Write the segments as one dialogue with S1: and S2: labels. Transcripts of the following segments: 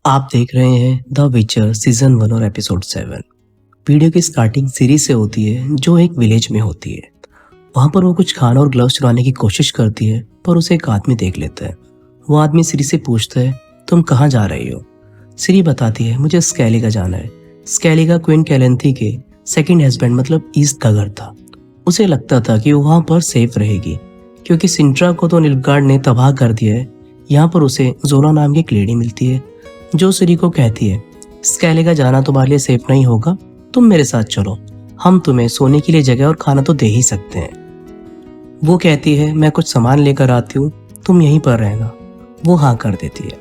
S1: आप देख रहे हैं द विचर सीजन 1 और एपिसोड 7। वीडियो की स्टार्टिंग सीरीज से होती है जो एक विलेज में होती है। वहां पर वो कुछ खाना और ग्लव्स चुराने की कोशिश करती है, पर उसे एक आदमी देख लेता है। वो आदमी सिरी से पूछता है, तुम कहाँ जा रही हो? सिरी बताती है, मुझे स्कैलिगा जाना है। स्कैलिगा क्वीन कैलेंथी के सेकंड हस्बैंड मतलब ईस्ट का घर था। उसे लगता था कि वो वहां पर सेफ रहेगी, क्योंकि सिंट्रा को तो निल्फगार्ड ने तबाह कर दिया है। यहाँ पर उसे जोला नाम की एक लेडी मिलती है जो सिरी को कहती है, स्कैलिगा जाना तुम्हारे लिए सेफ नहीं होगा, तुम मेरे साथ चलो, हम तुम्हें सोने के लिए जगह और खाना तो दे ही सकते हैं। वो कहती है, मैं कुछ सामान लेकर आती हूँ, तुम यहीं पर रहना। वो हाँ कर देती है।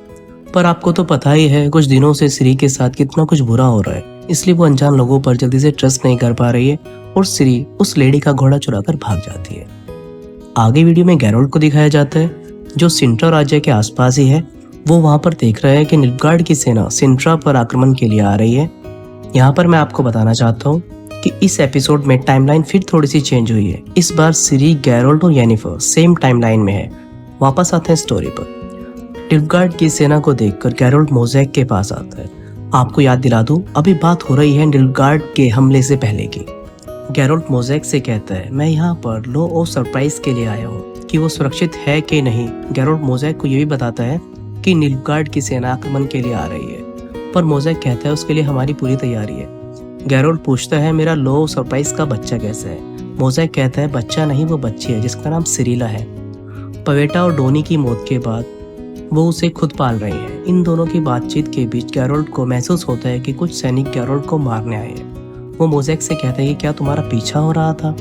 S1: पर आपको तो पता ही है कुछ दिनों से सिरी के साथ कितना कुछ बुरा हो रहा है, इसलिए वो अनजान लोगों पर जल्दी से ट्रस्ट नहीं कर पा रही है और सिरी उस लेडी का घोड़ा चुराकर भाग जाती है। आगे वीडियो में गैरोल्ड को दिखाया जाता है जो सिंट्रा राज्य के आसपास ही है। वो वहां पर देख रहा है कि निल्फगार्ड की सेना सिंट्रा पर आक्रमण के लिए आ रही है। यहाँ पर मैं आपको बताना चाहता हूँ कि इस एपिसोड में टाइमलाइन फिर थोड़ी सी चेंज हुई है। इस बार सिरी, गैरोल्ड और येनिफर सेम टाइमलाइन में है। वापस आते हैं स्टोरी पर। निल्फगार्ड की सेना को देखकर गैरोल्ड मोज़ेक के पास आता है। आपको याद दिला दूं, अभी बात हो रही है निल्फगार्ड के हमले से पहले की। गैरोल्ड मोज़ेक से कहता है, मैं यहाँ पर लो ऑफ सरप्राइज के लिए आया हूँ कि वो सुरक्षित है कि नहीं। गैरोल्ड मोज़ेक को ये भी बताता है कि निल्फगार्ड की सेना आक्रमण के लिए आ रही है, पर मोज़ेक कहता है उसके लिए हमारी पूरी तैयारी है। गैरोल्ड पूछता है, मेरा लो सरप्राइज का बच्चा कैसा है? मोज़ेक कहता है, बच्चा नहीं, वो बच्ची है जिसका नाम सिरिला है। पवेटा और डोनी की मौत के बाद वो उसे खुद पाल रही है। इन दोनों की बातचीत के बीच गैरोल्ड को महसूस होता है कि कुछ सैनिक गैरोल्ड को मारने आए हैं। वो मोज़ेक से कहता है कि क्या तुम्हारा पीछा हो रहा था?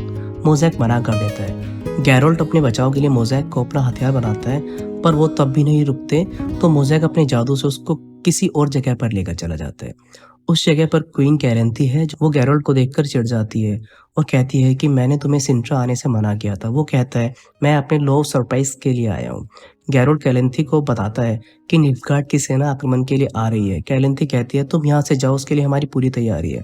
S1: मोज़ेक मना कर देता है। गैरोल्ड अपने बचाव के लिए मोज़ेक को अपना हथियार बनाता है, पर वो तब भी नहीं रुकते, तो मोज़ेक अपने जादू से उसको किसी और जगह पर लेकर चला जाता है। उस जगह पर क्वीन कैलेंथी है। वो गैरोल्ड को देखकर चिढ़ जाती है और कहती है कि मैंने तुम्हें सिंट्रा आने से मना किया था। वो कहता है, मैं अपने लो सरप्राइज के लिए आया हूँ। गैरोल्ड कैलेंथी को बताता है कि निल्फगार्ड की सेना आक्रमण के लिए आ रही है। कैलेंथी कहती है, तुम यहाँ से जाओ, उसके लिए हमारी पूरी तैयारी है।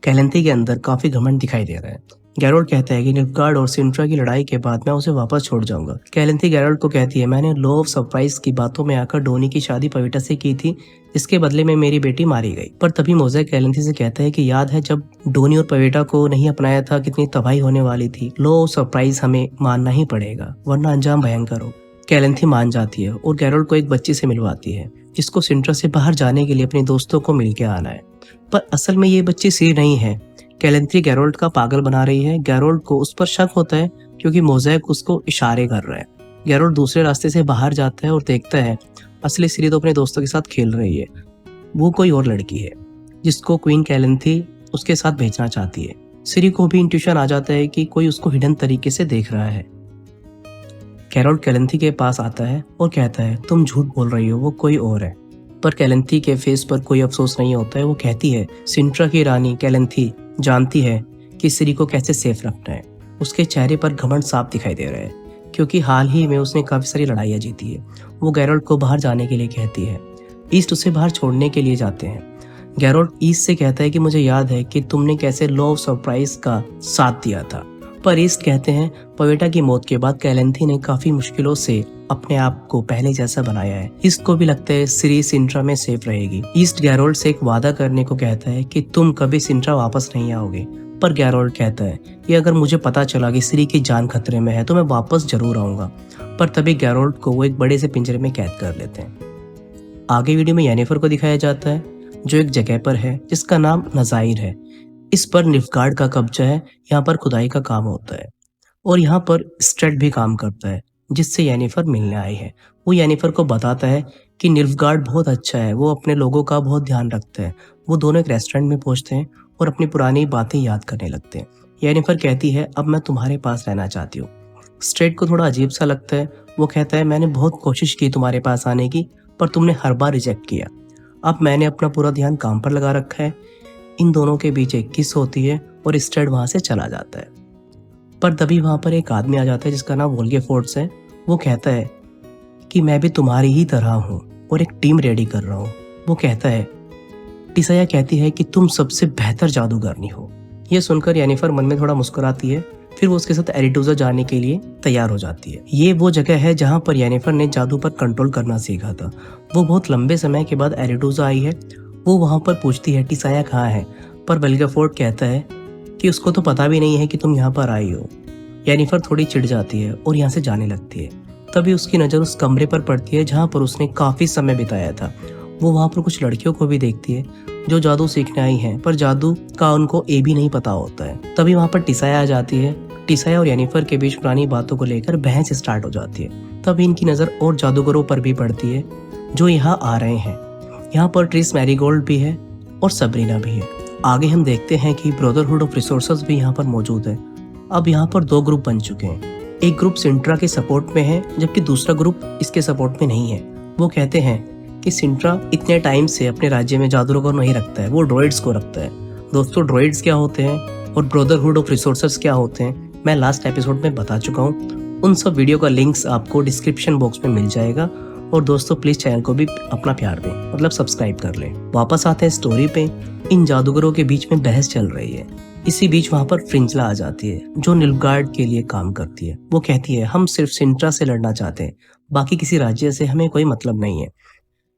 S1: कैलेंथी के अंदर काफी घमंड दिखाई दे रहा है। गैरोल्ड कहता है कि निल्फगार्ड और सिंट्रा की लड़ाई के बाद मैं उसे वापस छोड़ जाऊंगा। कैलेंथी गैरोल्ड को कहती है, मैंने लो ऑफ सरप्राइज की बातों में आकर डोनी की शादी पवेटा से की थी, इसके बदले में मेरी बेटी मारी गई। पर तभी मोज़ेक कैलेंथी से कहता है कि याद है जब डोनी और पवेटा को नहीं अपनाया था, कितनी तबाही होने वाली थी। लो ऑफ सरप्राइज हमें मानना ही पड़ेगा, वरना अंजाम भयंकर हो। कैलेंथी मान जाती है और गैरोल्ड को एक बच्ची से मिलवाती है जिसको सिंट्रा से बाहर जाने के लिए अपने दोस्तों को मिलके आना है। पर असल में ये बच्ची सिरी नहीं है। कैलेंथी गैरोल्ड का पागल बना रही है। गैरोल्ड को उस पर शक होता है क्योंकि मोज़ेक उसको इशारे कर रहा है। गैरोल्ड दूसरे रास्ते से बाहर जाता है और देखता है असली सिरी तो अपने दोस्तों के साथ खेल रही है। वो कोई और लड़की है जिसको क्वीन कैलेंथी उसके साथ भेजना चाहती है। सिरी को भी इंट्यूशन आ जाता है कि कोई उसको हिडन तरीके से देख रहा है। गैरोल्ड कैलेंथी के पास आता है और कहता है, तुम झूठ बोल रही हो, वो कोई और है। पर कैलेंथी के फेस पर कोई अफसोस नहीं होता है। वो कहती है, सिंट्रा की रानी कैलेंथी जानती है कि सिरी को कैसे सेफ रखना है। उसके चेहरे पर घमंड साफ दिखाई दे रहा है क्योंकि हाल ही में उसने काफी सारी लड़ाइयाँ जीती है। वो गैरोल्ड को बाहर जाने के लिए कहती है। ईस्ट उसे बाहर छोड़ने के लिए जाते हैं। गैरोल्ड ईस्ट से कहता है कि मुझे याद है कि तुमने कैसे लो ऑफ सरप्राइज का साथ दिया था। पर ईस्ट कहते हैं, पवेटा की मौत के बाद कैलेंथी ने काफी मुश्किलों से अपने आप को पहले जैसा बनाया है। ईस्ट को भी लगता है सिरी सिंट्रा में सेफ रहेगी। ईस्ट गैरोल्ड से एक वादा करने को कहता है कि तुम कभी सिंट्रा वापस नहीं आओगे। पर गैरोल्ड कहता है कि अगर मुझे पता चला कि सिरी की जान खतरे में है तो मैं वापस जरूर आऊंगा। पर तभी गैरोल्ड को वो एक बड़े से पिंजरे में कैद कर लेते हैं। आगे वीडियो में येनिफर को दिखाया जाता है जो एक जगह पर है जिसका नाम नज़ाइर है। इस पर निल्फगार्ड का कब्जा है। यहाँ पर खुदाई का काम होता है और यहाँ पर स्ट्रेट भी काम करता है जिससे येनिफर मिलने आई है। वो येनिफर को बताता है कि निल्फगार्ड बहुत अच्छा है, वो अपने लोगों का बहुत ध्यान रखता है। वो दोनों एक रेस्टोरेंट में पहुंचते हैं और अपनी पुरानी बातें याद करने लगते हैं। येनिफर कहती है, अब मैं तुम्हारे पास रहना चाहती हूँ। स्ट्रेट को थोड़ा अजीब सा लगता है। वो कहता है, मैंने बहुत कोशिश की तुम्हारे पास आने की, पर तुमने हर बार रिजेक्ट किया। अब मैंने अपना पूरा ध्यान काम पर लगा रखा है। इन दोनों के बीच एक किस होती है और स्ट्रेट वहां से चला जाता है। पर तभी वहां पर एक आदमी आ जाता है जिसका नाम वोल्गेफोर्ड्स है। वो कहता है कि मैं भी तुम्हारी ही तरह हूँ और एक टीम रेडी कर रहा हूँ। वो कहता है, टिसाया कहती है कि तुम सबसे बेहतर जादूगरनी हो। यह सुनकर येनिफर मन में थोड़ा मुस्कुराती है। फिर वो उसके साथ एरिटूजा जाने के लिए तैयार हो जाती है। ये वो जगह है जहाँ पर येनिफर ने जादू पर कंट्रोल करना सीखा था। वो बहुत लंबे समय के बाद एरिटूजा आई है। वो वहाँ पर पूछती है टिसाया कहाँ है, पर विल्गेफोर्ट कहता है कि उसको तो पता भी नहीं है कि तुम यहाँ पर आई हो। येनिफर थोड़ी चिढ़ जाती है और यहाँ से जाने लगती है। तभी उसकी नज़र उस कमरे पर पड़ती है जहाँ पर उसने काफ़ी समय बिताया था। वो वहाँ पर कुछ लड़कियों को भी देखती है जो जादू सीखने आई हैं, पर जादू का उनको ए भी नहीं पता होता है। तभी वहाँ पर टिसाया आ जाती है। टिसाया और येनिफर के बीच पुरानी बातों को लेकर बहस स्टार्ट हो जाती है। तभी इनकी नज़र और जादूगरों पर भी पड़ती है जो यहाँ आ रहे हैं। यहाँ पर ट्रिस मैरीगोल्ड भी है और सबरीना भी है। आगे हम देखते हैं कि ब्रदरहुड ऑफ रिसोर्सेज भी यहाँ पर मौजूद है। अब यहाँ पर दो ग्रुप बन चुके हैं। एक ग्रुप सिंट्रा के सपोर्ट में है जबकि दूसरा ग्रुप इसके सपोर्ट में नहीं है। वो कहते हैं कि सिंट्रा इतने टाइम से अपने राज्य में जादूगरों को नहीं रखता है, वो ड्रॉइड्स को रखता है। दोस्तों, ड्रॉइड्स क्या होते हैं और ब्रदरहुड ऑफ रिसोर्सेज क्या होते हैं मैं लास्ट एपिसोड में बता चुका हूँ। उन सब वीडियो का लिंक्स आपको डिस्क्रिप्शन बॉक्स में मिल जाएगा। और दोस्तों, प्लीज चैनल को भी अपना प्यार दें, मतलब सब्सक्राइब कर लें। वापस आते हैं स्टोरी पे। इन जादूगरों के बीच में बहस चल रही है। इसी बीच वहाँ पर फ्रिंजला आ जाती है जो निल्फगार्ड के लिए काम करती है। वो कहती है हम सिर्फ सिंट्रा से लड़ना चाहते हैं, बाकी किसी राज्य से हमें कोई मतलब नहीं है।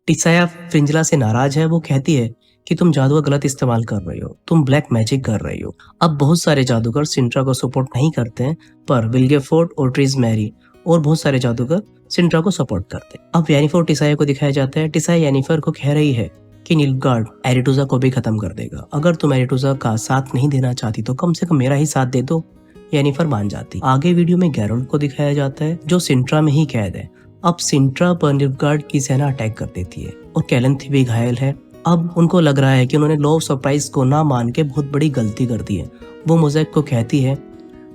S1: टिसाया फ्रिंजला से नाराज है। वो कहती है कि तुम जादू का गलत इस्तेमाल कर रही हो, तुम ब्लैक मैजिक कर रही हो। अब बहुत सारे जादूगर सिंट्रा को सपोर्ट नहीं करते हैं, पर विल्गेफोर्ट और ट्रिस मैरी और बहुत सारे जादूगर सिंट्रा को सपोर्ट करते हैं। अब येनिफर टिसाया को दिखाया जाता है। टिसाया येनिफर को कह रही है कि निल्फगार्ड एरिटूजा को भी खत्म कर देगा। अगर तुम एरिटूजा का साथ नहीं देना चाहती तो कम से कम मेरा ही साथ दे दो। येनिफर मान जाती। आगे वीडियो में गैरोल्ड को दिखाया जाता है जो सिंट्रा में ही कैद है। अब सिंट्रा पर निल्फगार्ड की सेना अटैक कर देती है और कैलेंथी भी घायल है। अब उनको लग रहा है कि उन्होंने लॉ ऑफ सरप्राइज को ना मान के बहुत बड़ी गलती कर दी है। वो मोज़ेक को कहती है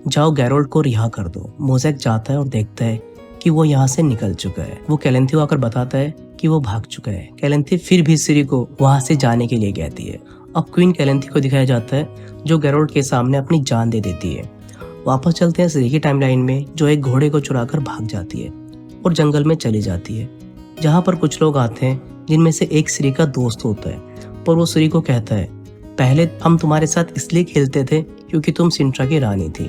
S1: जाओ गैरोल्ड को रिहा कर दो। मोज़ेक जाता है और देखता है कि वो यहाँ से निकल चुका है। वो कैलेंथी को आकर बताता है कि वो भाग चुका है। कैलेंथी फिर भी सिरी को वहाँ से जाने के लिए कहती है। अब क्वीन कैलेंथी को दिखाया जाता है जो गैरोल्ड के सामने अपनी जान दे देती है। वापस चलते हैं सिरी की टाइमलाइन में, जो एक घोड़े को चुराकर भाग जाती है और जंगल में चली जाती है, जहाँ पर कुछ लोग आते हैं जिनमें से एक सिरी का दोस्त होता है। पर वो सिरी को कहता है पहले हम तुम्हारे साथ इसलिए खेलते थे क्योंकि तुम सिंट्रा की रानी थी,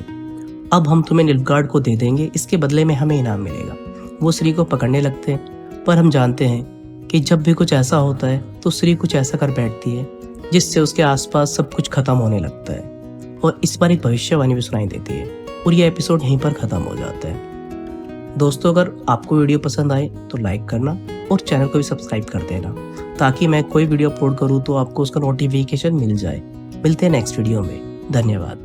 S1: अब हम तुम्हें निल्फगार्ड को दे देंगे, इसके बदले में हमें इनाम मिलेगा। वो सिरी को पकड़ने लगते हैं, पर हम जानते हैं कि जब भी कुछ ऐसा होता है तो सिरी कुछ ऐसा कर बैठती है जिससे उसके आसपास सब कुछ खत्म होने लगता है और इस बार एक भविष्यवाणी भी सुनाई देती है और ये एपिसोड यहीं पर खत्म हो जाता है। दोस्तों, अगर आपको वीडियो पसंद आए तो लाइक करना और चैनल को भी सब्सक्राइब कर देना ताकि मैं कोई वीडियो अपलोड करूँ तो आपको उसका नोटिफिकेशन मिल जाए। मिलते हैं नेक्स्ट वीडियो में। धन्यवाद।